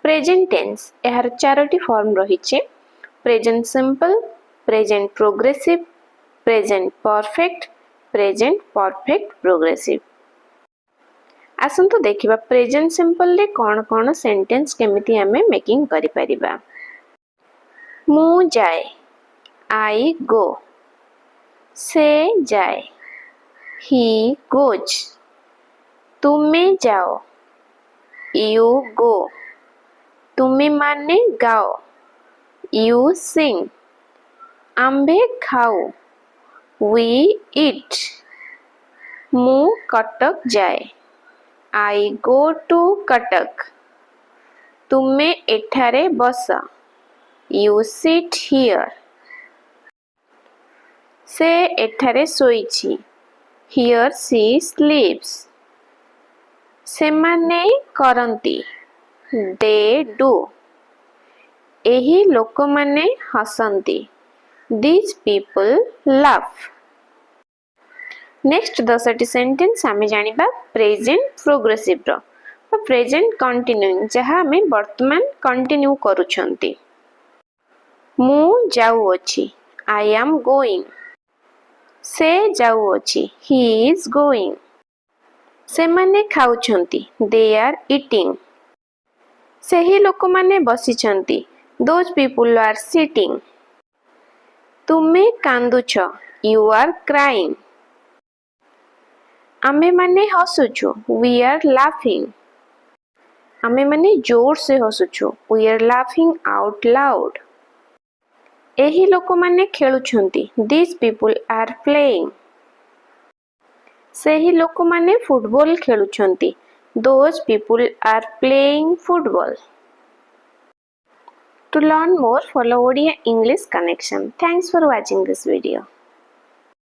Present tense यार चारोटी form रही present simple, present progressive, present perfect, present perfect progressive. आसंतु देखिबा प्रेजेंट सिंपल रे कौन कौन सेंटेंस केमिति हमें मेकिंग करि परिबा। मु जाए, आई गो। से जाए, ही गोज। तुमे जाओ, यू गो। तुमे माने गाओ, यू सिंग। आंबे खाओ, वी ईट। मु कटक जाए, आई गो टू कटक। तुमे एठारे बस, यू सिट हियर। से एठारे सोईछि, हियर सी स्लीप्स। सेमाने करंती, they do. एही लोकमाने हसंती, these people laugh। नेक्स्ट 10टी सेंटेंस आमे जानिबा प्रेजेंट प्रोग्रेसिव रो प्रेजेंट कंटिन्यूइंग जहा आमे वर्तमान कंटिन्यू करूछंती। मु जाऊ अछि, आई एम गोइंग। से जाऊ अछि, ही इज गोइंग। से माने खाउछंती, दे आर ईटिंग। सेही लोकमाने बसिछंती, दोज पीपुल आर सिटिंग। तुमे कांदुछ, यू आर क्राइंग। आमे माने हसुछु, वी आर लाफिंग। आमे माने जोर से हसुछु, we are laughing out loud. एही लोक माने खेलुछंती, these people are playing। सेही लोक माने football खेलुछंती, those people are playing football। To learn more, follow Odia English Connection. Thanks for watching this video.